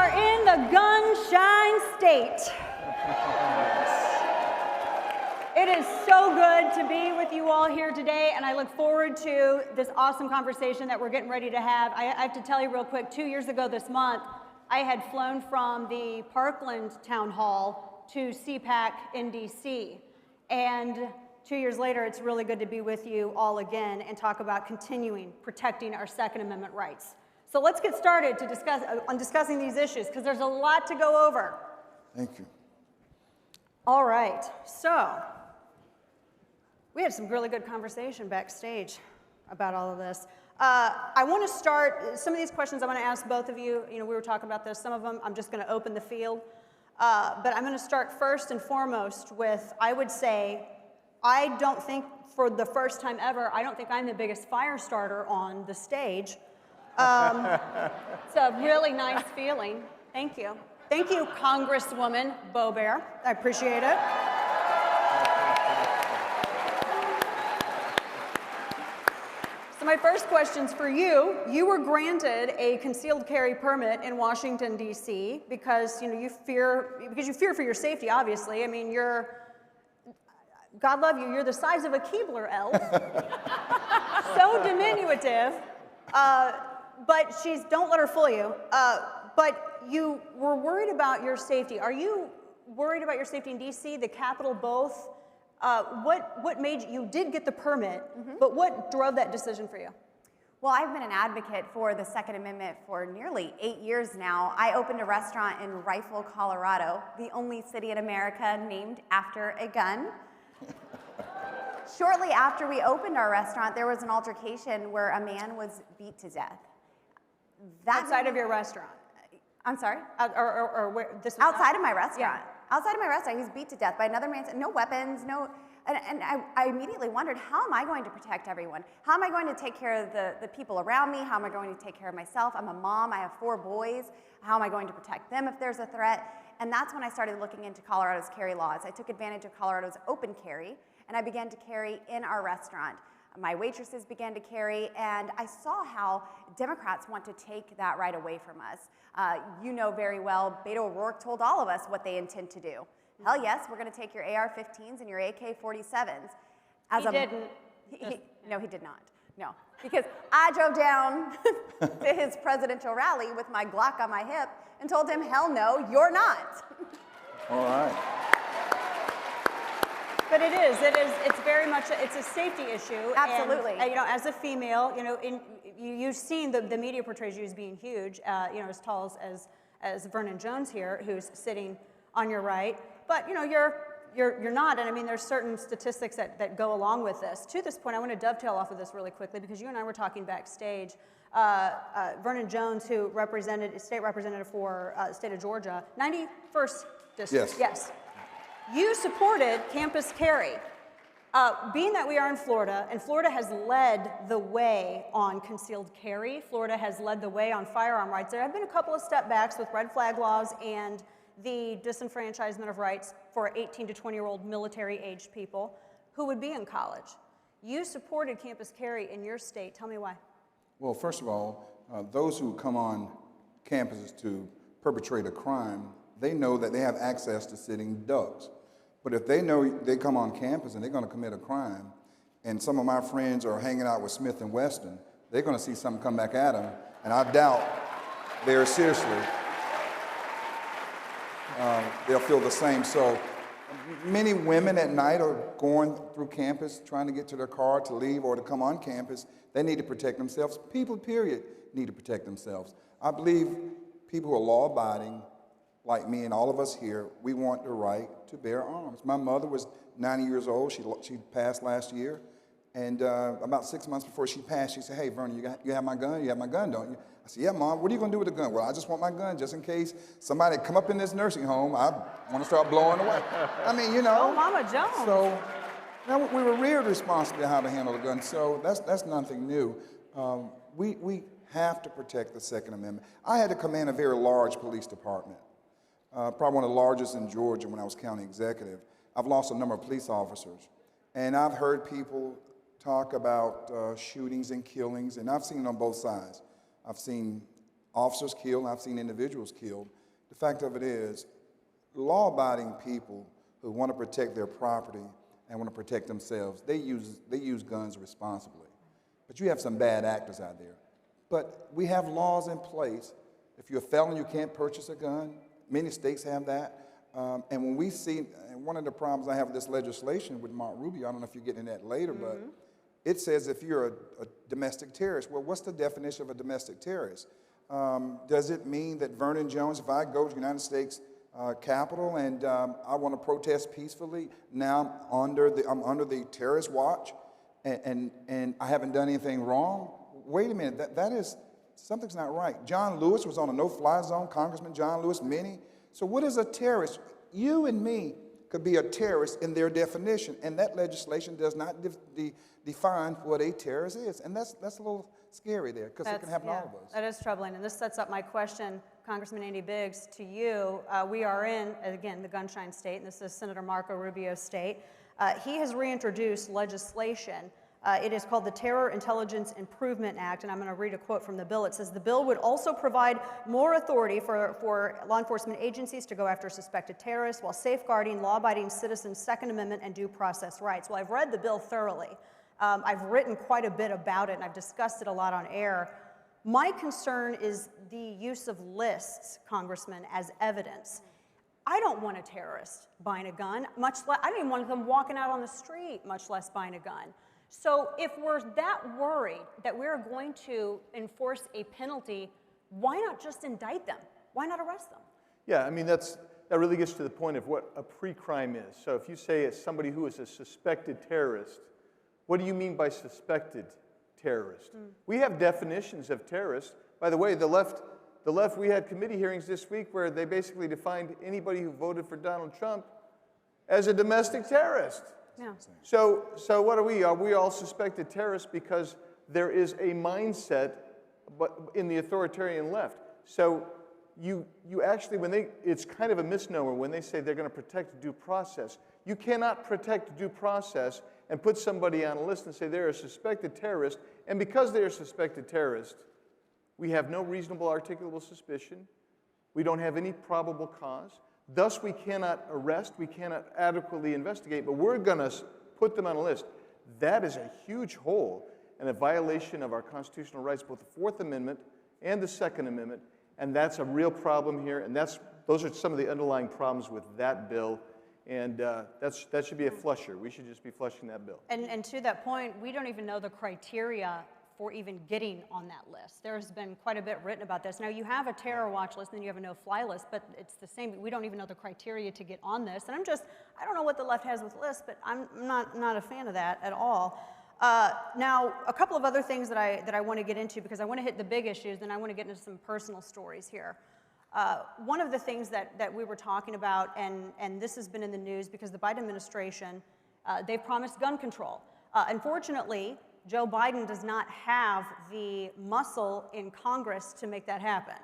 are in the Gunshine State. It is so good to be with you all here today, and I look forward to this awesome conversation that we're getting ready to have. I have to tell you real quick, 2 years ago this month, I had flown from the Parkland Town Hall to CPAC in DC, and 2 years later, it's really good to be with you all again and talk about continuing protecting our Second Amendment rights. So let's get started to discussing these issues, because there's a lot to go over. Thank you. All right, so we had some really good conversation backstage about all of this. I want to start, some of these questions I want to ask both of you. You know, we were talking about this. Some of them I'm just going to open the field. But I'm going to start first and foremost with, I would say, I don't think, for the first time ever, I don't think I'm the biggest fire starter on the stage. It's a really nice feeling. Thank you. Thank you, Congresswoman Boebert. I appreciate it. So my first question's for you. You were granted a concealed carry permit in Washington, D.C. because you fear for your safety, obviously. I mean, God love you, you're the size of a Keebler elf. So diminutive. But don't let her fool you. But you were worried about your safety. Are you worried about your safety in D.C., the Capitol, both? What made you did get the permit, but what drove that decision for you? Well, I've been an advocate for the Second Amendment for nearly 8 years now. I opened a restaurant in Rifle, Colorado, the only city in America named after a gun. Shortly after we opened our restaurant, there was an altercation where a man was beat to death. Outside of your restaurant? I'm sorry? Or where, this was outside of my restaurant. Yeah. Outside of my restaurant, he was beat to death by another man. No weapons, and I immediately wondered, how am I going to protect everyone? How am I going to take care of the people around me? How am I going to take care of myself? I'm a mom, I have 4 boys. How am I going to protect them if there's a threat? And that's when I started looking into Colorado's carry laws. I took advantage of Colorado's open carry, and I began to carry in our restaurant. My waitresses began to carry, and I saw how Democrats want to take that right away from us. You know very well, Beto O'Rourke told all of us what they intend to do. Hell yes, we're going to take your AR-15s and your AK-47s. He didn't. No, he did not. No, because I drove down to his presidential rally with my Glock on my hip and told him, hell no, you're not. All right. But it's very much, it's a safety issue. Absolutely. And, as a female, you've seen the media portrays you as being huge, as tall as Vernon Jones here, who's sitting on your right. But, you're not, and I mean, there's certain statistics that go along with this. To this point, I want to dovetail off of this really quickly, because you and I were talking backstage. Vernon Jones, who state representative for the state of Georgia, 91st district. Yes. You supported campus carry. Being that we are in Florida, and Florida has led the way on concealed carry, Florida has led the way on firearm rights. There have been a couple of step backs with red flag laws and the disenfranchisement of rights for 18 to 20-year-old military-aged people who would be in college. You supported campus carry in your state. Tell me why. Well, first of all, those who come on campuses to perpetrate a crime, they know that they have access to sitting ducks. But if they know they come on campus and they're going to commit a crime, and some of my friends are hanging out with Smith & Wesson, they're going to see something come back at them, and I doubt they'll feel the same. So many women at night are going through campus trying to get to their car to leave or to come on campus. They need to protect themselves. People, period, need to protect themselves. I believe people who are law-abiding, like me and all of us here, we want the right to bear arms. My mother was 90 years old. She passed last year. And about 6 months before she passed, she said, hey, Vernon, you have my gun? You have my gun, don't you? I said, yeah, Mom, what are you going to do with the gun? Well, I just want my gun just in case somebody come up in this nursing home, I want to start blowing away. I mean, Oh, Mama Jones. So we were reared responsibly how to handle a gun, so that's nothing new. We have to protect the Second Amendment. I had to command a very large police department. Probably one of the largest in Georgia when I was county executive. I've lost a number of police officers. And I've heard people talk about shootings and killings, and I've seen it on both sides. I've seen officers killed, I've seen individuals killed. The fact of it is, law-abiding people who want to protect their property and want to protect themselves, they use guns responsibly. But you have some bad actors out there. But we have laws in place. If you're a felon, you can't purchase a gun. Many states have that. And when we see, and one of the problems I have with this legislation with Mark Rubio, I don't know if you're getting that later, but it says if you're a domestic terrorist, well, what's the definition of a domestic terrorist? Does it mean that Vernon Jones, if I go to the United States Capitol and I want to protest peacefully, now I'm under the terrorist watch and I haven't done anything wrong? Wait a minute, that is, something's not right. John Loesch was on a no-fly zone, Congressman John Loesch, many. So what is a terrorist? You and me could be a terrorist in their definition, and that legislation does not define what a terrorist is. And that's a little scary there, because it can happen to all of us. That is troubling, and this sets up my question, Congressman Andy Biggs, to you. We are in, again, the gunshine state, and this is Senator Marco Rubio's state. He has reintroduced legislation. It is called the Terror Intelligence Improvement Act, and I'm going to read a quote from the bill. It says, the bill would also provide more authority for law enforcement agencies to go after suspected terrorists while safeguarding law-abiding citizens' Second Amendment and due process rights. Well, I've read the bill thoroughly. I've written quite a bit about it, and I've discussed it a lot on air. My concern is the use of lists, Congressman, as evidence. I don't want a terrorist buying a gun, much less, I don't even want them walking out on the street, much less buying a gun. So if we're that worried that we're going to enforce a penalty, why not just indict them? Why not arrest them? Yeah, I mean, that really gets to the point of what a pre-crime is. So if you say it's somebody who is a suspected terrorist, what do you mean by suspected terrorist? We have definitions of terrorists. By the way, the left, we had committee hearings this week where they basically defined anybody who voted for Donald Trump as a domestic terrorist. Yeah. So what are we? Are we all suspected terrorists because there is a mindset in the authoritarian left? So you actually, it's kind of a misnomer when they say they're going to protect due process. You cannot protect due process and put somebody on a list and say they're a suspected terrorist, and because they're a suspected terrorist, we have no reasonable articulable suspicion, we don't have any probable cause, thus we cannot arrest, we cannot adequately investigate, but we're going to put them on a list. That is a huge hole and a violation of our constitutional rights, both the Fourth Amendment and the Second Amendment, and that's a real problem here, and those are some of the underlying problems with that bill. And that should be a flusher. We should just be flushing that bill. And to that point, we don't even know the criteria for even getting on that list. There's been quite a bit written about this. Now, you have a terror watch list and then you have a no-fly list, but it's the same. We don't even know the criteria to get on this. And I don't know what the left has with lists, but I'm not a fan of that at all. Now, a couple of other things that I want to get into, because I want to hit the big issues, then I want to get into some personal stories here. One of the things that we were talking about, and this has been in the news because the Biden administration, they've promised gun control. Unfortunately, Joe Biden does not have the muscle in Congress to make that happen.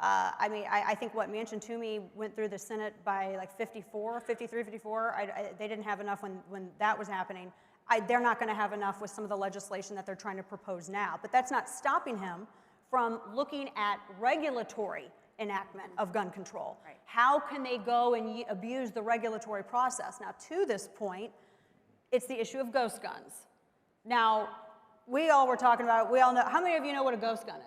I mean, I think what Manchin Toomey went through the Senate by like 53, 54. They didn't have enough when that was happening. They're not going to have enough with some of the legislation that they're trying to propose now. But that's not stopping him from looking at regulatory enactment of gun control. Right. How can they go and abuse the regulatory process? Now, to this point, it's the issue of ghost guns. Now, we all were talking about it. We all know. How many of you know what a ghost gun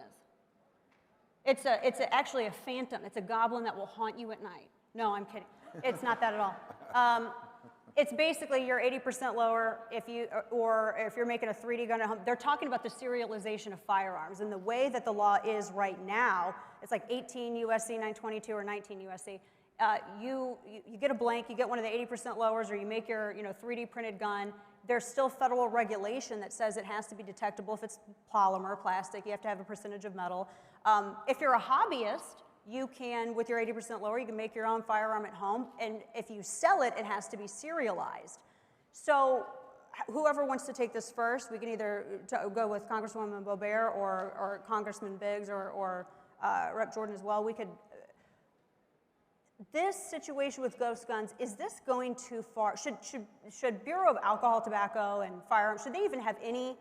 is? It's actually a phantom. It's a goblin that will haunt you at night. No, I'm kidding. It's not that at all. It's basically you're 80% lower if you're making a 3D gun at home. They're talking about the serialization of firearms, and the way that the law is right now, it's like 18 USC 922 or 19 USC. You get a blank, you get one of the 80% lowers, or you make your 3D printed gun. There's still federal regulation that says it has to be detectable if it's polymer, plastic. You have to have a percentage of metal. If you're a hobbyist, you can, with your 80% lower, you can make your own firearm at home, and if you sell it, it has to be serialized. So whoever wants to take this first, we can either go with Congresswoman Boebert or Congressman Biggs or Rep. Jordan as well. We could. This situation with ghost guns, is this going too far? Should Bureau of Alcohol, Tobacco, and Firearms, should they even have any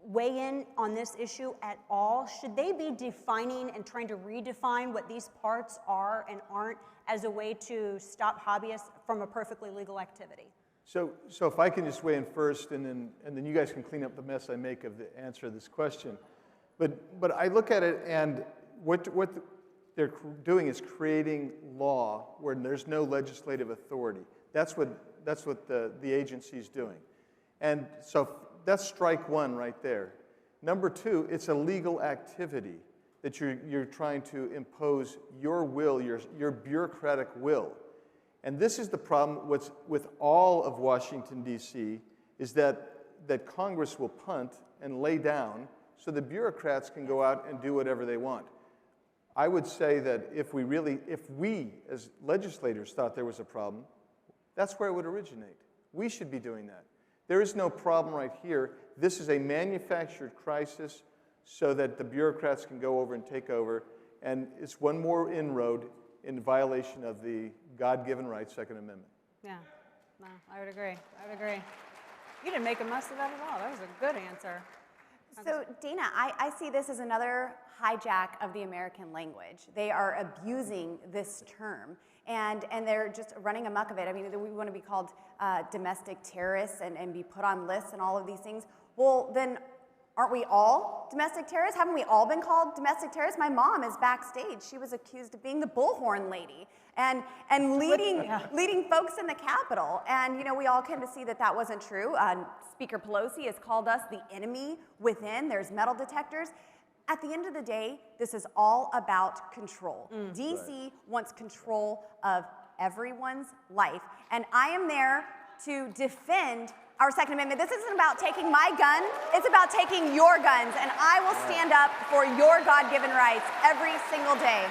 weigh in on this issue at all? Should they be defining and trying to redefine what these parts are and aren't as a way to stop hobbyists from a perfectly legal activity? So if I can just weigh in first, and then you guys can clean up the mess I make of the answer to this question. But I look at it, and what they're doing is creating law where there's no legislative authority. That's what the agency's doing. And so that's strike one right there. Number two, it's a legal activity that you're trying to impose your will, your bureaucratic will. And this is the problem with all of Washington, D.C., is that Congress will punt and lay down so the bureaucrats can go out and do whatever they want. I would say that if we as legislators thought there was a problem, that's where it would originate. We should be doing that. There is no problem right here. This is a manufactured crisis so that the bureaucrats can go over and take over, and it's one more inroad in violation of the God-given right, Second Amendment. Yeah, no, I would agree. You didn't make a mess of that at all. That was a good answer. So, Dana, I see this as another hijack of the American language. They are abusing this term, and they're just running amok of it. I mean, we want to be called domestic terrorists and be put on lists and all of these things. Well, then aren't we all domestic terrorists? Haven't we all been called domestic terrorists? My mom is backstage. She was accused of being the bullhorn lady and leading folks in the Capitol. And, you know, we all came to see that that wasn't true. Speaker Pelosi has called us the enemy within. There's metal detectors. At the end of the day, this is all about control. DC wants control of everyone's life. And I am there to defend our Second Amendment. This isn't about taking my gun, it's about taking your guns, and I will stand up for your God-given rights every single day.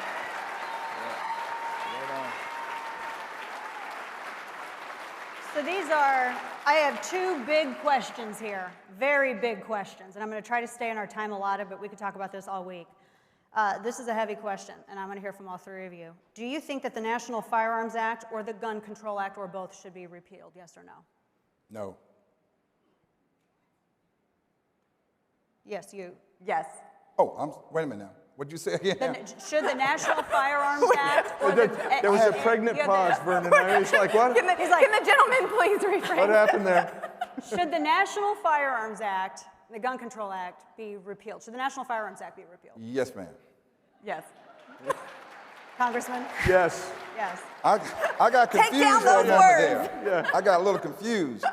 So I have two big questions here, very big questions, and I'm going to try to stay on our time allotted, but we could talk about this all week. This is a heavy question, and I'm going to hear from all three of you. Do you think that the National Firearms Act or the Gun Control Act or both should be repealed, yes or no? No. Yes, you. Yes. Oh, wait a minute now. What'd you say again? Should the National Firearms Act or There was a pregnant pause, Vernon. I was like, what? Can the gentleman please rephrase? What happened there? Should the National Firearms Act, the Gun Control Act, be repealed? Should the National Firearms Act be repealed? Yes, ma'am. Yes. Congressman? Yes. Yes. I got confused. Take down those there. words. Yeah. I got a little confused.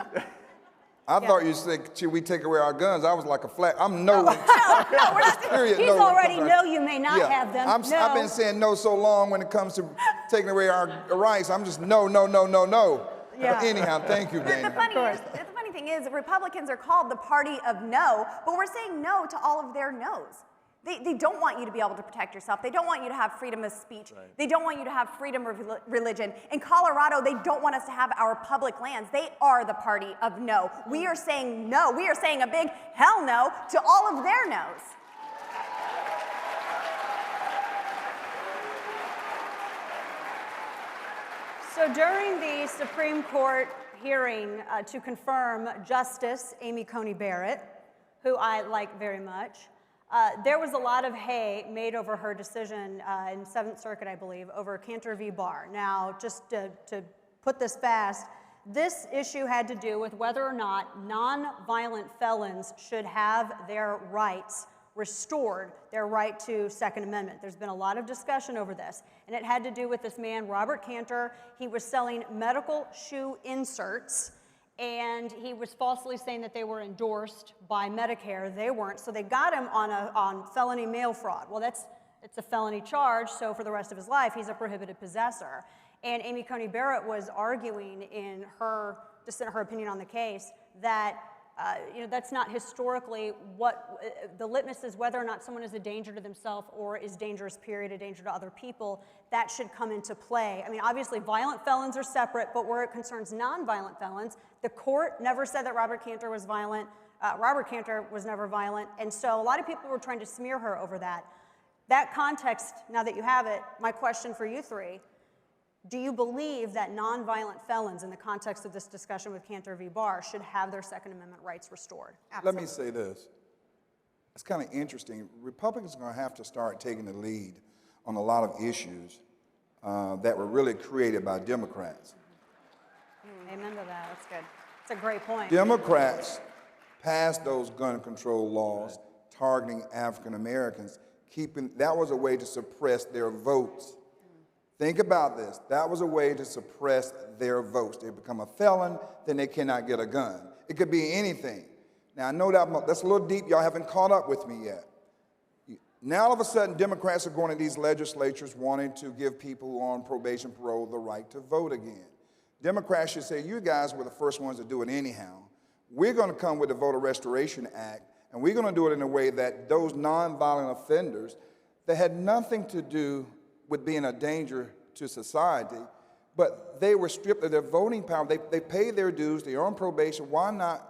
I thought you said, should we take away our guns? I was like a flat. I'm no. No, we're not. Period. He's no, already no, you may not have them. I've been saying no so long when it comes to taking away our rights. I'm just no. Yeah. But anyhow, thank you, Dana. The funny thing is, Republicans are called the party of no, but we're saying no to all of their no's. They don't want you to be able to protect yourself. They don't want you to have freedom of speech. Right. They don't want you to have freedom of religion. In Colorado, they don't want us to have our public lands. They are the party of no. We are saying no. We are saying a big hell no to all of their no's. So during the Supreme Court hearing to confirm Justice Amy Coney Barrett, who I like very much, there was a lot of hay made over her decision in Seventh Circuit, I believe, over Cantor v. Barr. Now, just to put this fast, this issue had to do with whether or not non-violent felons should have their rights restored, their right to Second Amendment. There's been a lot of discussion over this, and it had to do with this man, Robert Cantor. He was selling medical shoe inserts, and he was falsely saying that they were endorsed by Medicare. They weren't, so they got him on felony mail fraud. Well, it's a felony charge, so for the rest of his life, he's a prohibited possessor. And Amy Coney Barrett was arguing in her opinion on the case that that's not historically what the litmus is, whether or not someone is a danger to themselves or is dangerous, period, a danger to other people. That should come into play. I mean, obviously, violent felons are separate, but where it concerns non-violent felons, the court never said that Robert Cantor was violent. Robert Cantor was never violent, and so a lot of people were trying to smear her over that. That context, now that you have it, my question for you three, do you believe that nonviolent felons, in the context of this discussion with Cantor v. Barr, should have their Second Amendment rights restored? Let me say this. it's kind of interesting. Republicans are going to have to start taking the lead on a lot of issues that were really created by Democrats. Amen to that. That's good. That's a great point. Democrats passed those gun control laws targeting African Americans, that was a way to suppress their votes. Think about this. That was a way to suppress their votes. They become a felon, then they cannot get a gun. It could be anything. Now, I know that's a little deep. Y'all haven't caught up with me yet. Now, all of a sudden, Democrats are going to these legislatures wanting to give people on probation, parole, the right to vote again. Democrats should say, you guys were the first ones to do it anyhow. We're going to come with the Voter Restoration Act, and we're going to do it in a way that those nonviolent offenders that had nothing to do with being a danger to society, but they were stripped of their voting power. They paid their dues. They're on probation. Why not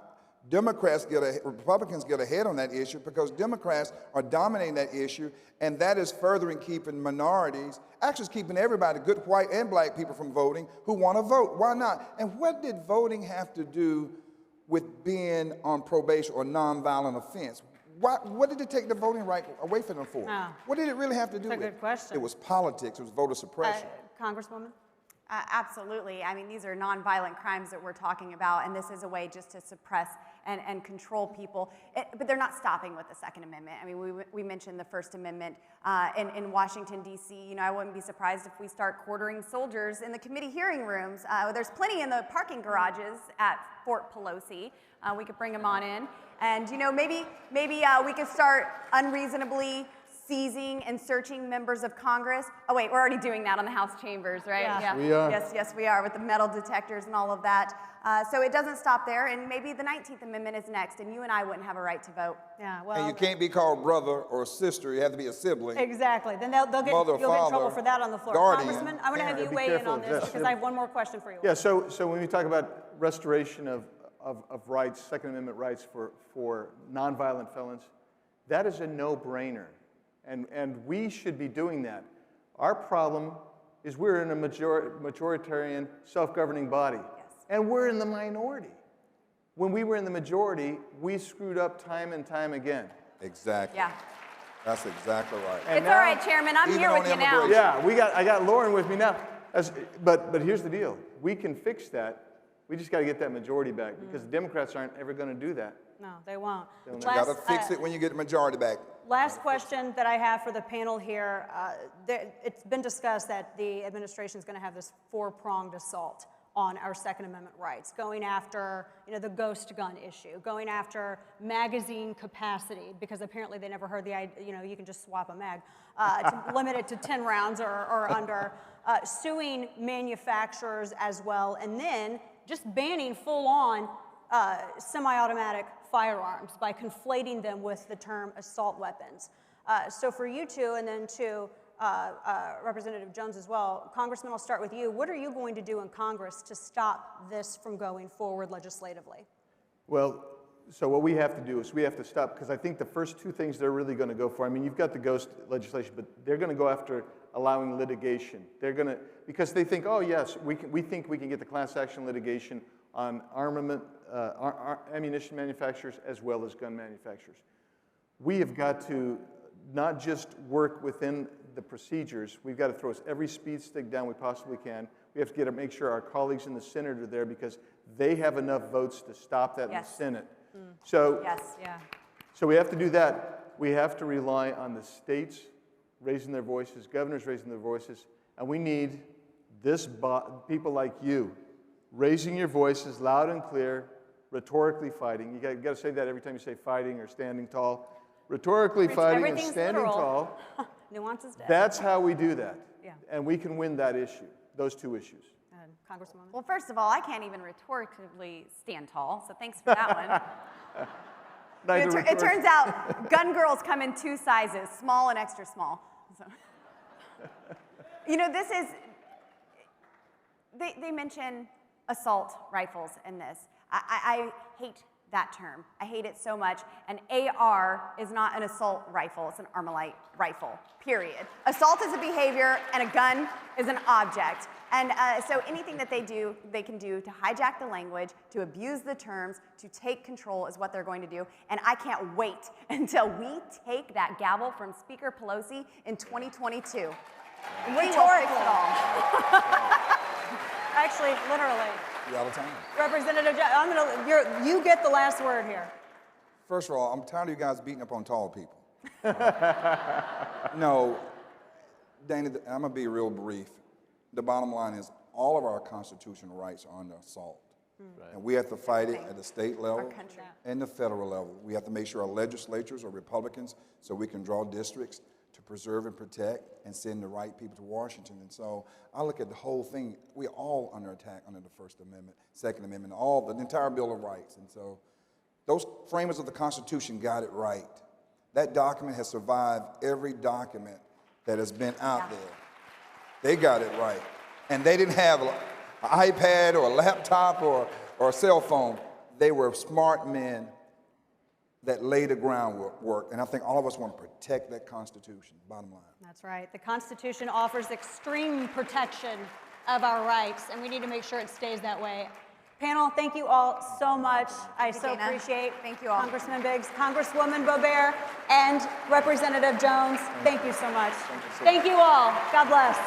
Republicans get ahead on that issue? Because Democrats are dominating that issue, and that is furthering keeping minorities, actually keeping everybody, good white and black people, from voting who want to vote. Why not? And what did voting have to do with being on probation or nonviolent offense? What did it take the voting right away from them for? What did it really have to do with it? That's a good question. It was politics. It was voter suppression. Congresswoman? Absolutely. I mean, these are nonviolent crimes that we're talking about, and this is a way just to suppress and control people. But they're not stopping with the Second Amendment. I mean, we mentioned the First Amendment in Washington, D.C. You know, I wouldn't be surprised if we start quartering soldiers in the committee hearing rooms. There's plenty in the parking garages at Fort Pelosi. We could bring them on in. And, you know, maybe we could start unreasonably seizing and searching members of Congress. Oh wait, we're already doing that on the House chambers, right? Yeah. We are. Yes, we are, with the metal detectors and all of that. So it doesn't stop there, and maybe the 19th Amendment is next, and you and I wouldn't have a right to vote. Yeah, well. And you can't be called brother or sister. You have to be a sibling. Exactly. Then you'll get in trouble for that on the floor. guardian. Congressman, I want to have you Be weigh in careful on of this this. because I have one more question for you. Yeah, so when we talk about restoration of rights, Second Amendment rights for nonviolent felons, that is a no-brainer. And we should be doing that. Our problem is we're in a majoritarian, self-governing body. Yes. And we're in the minority. When we were in the majority, we screwed up time and time again. Exactly. Yeah. That's exactly right. It's all right, Chairman. I'm even here on with you now. immigration. Yeah, I got Lauren with me now. But here's the deal. We can fix that. We just got to get that majority back because the Democrats aren't ever going to do that. No, they won't. You got to fix it when you get the majority back. Last question that I have for the panel here. It's been discussed that the administration is going to have this four-pronged assault on our Second Amendment rights, going after, you know, the ghost gun issue, going after magazine capacity, because apparently they never heard the idea, you know, you can just swap a mag, to limit it to 10 rounds or under, suing manufacturers as well, and then just banning full-on semi-automatic firearms by conflating them with the term assault weapons. So for you two, and then to Representative Jones as well, Congressman, I'll start with you. What are you going to do in Congress to stop this from going forward legislatively? Well, so what we have to do is we have to stop, because I think the first two things they're really going to go for, I mean, you've got the ghost legislation, but they're going to go after allowing litigation. They're going to, because they think, oh yes, we think we can get the class action litigation on armament, ammunition manufacturers as well as gun manufacturers. We have got to not just work within the procedures, we've got to throw every speed stick down we possibly can. We have to make sure our colleagues in the Senate are there because they have enough votes to stop that in the Senate. So, so we have to do that. We have to rely on the states raising their voices, governors raising their voices, and we need people like you raising your voices loud and clear, rhetorically fighting. You got to say that every time you say fighting or standing tall. Rhetorically fighting and standing tall. Nuances dead. That's how we do that. Yeah. And we can win that issue, those two issues. Congresswoman? Well, first of all, I can't even rhetorically stand tall, so thanks for that one. It turns out gun girls come in two sizes, small and extra small. So. You know, this is, they mention assault rifles in this. I hate that term. I hate it so much. An AR is not an assault rifle, it's an Armalite rifle, period. Assault is a behavior and a gun is an object. And so anything that they can do to hijack the language, to abuse the terms, to take control is what they're going to do. And I can't wait until we take that gavel from Speaker Pelosi in 2022. We will fix it all. Actually, literally. You're out of time. Representative, you get the last word here. First of all, I'm tired of you guys beating up on tall people. No, Dana, I'm going to be real brief. The bottom line is all of our constitutional rights are under assault. Right. And we have to fight it at the state level and the federal level. We have to make sure our legislatures are Republicans so we can draw districts to preserve and protect and send the right people to Washington. And so I look at the whole thing. We're all under attack under the First Amendment, Second Amendment, the entire Bill of Rights. And so those framers of the Constitution got it right. That document has survived every document that has been out there. They got it right. And they didn't have an iPad or a laptop or a cell phone. They were smart men that laid the groundwork. And I think all of us want to protect that Constitution, bottom line. That's right. The Constitution offers extreme protection of our rights, and we need to make sure it stays that way. Panel, thank you all so much. I so appreciate Thank you all. Congressman Biggs, Congresswoman Boebert, and Representative Jones. Thank you so much. Thank you all. God bless.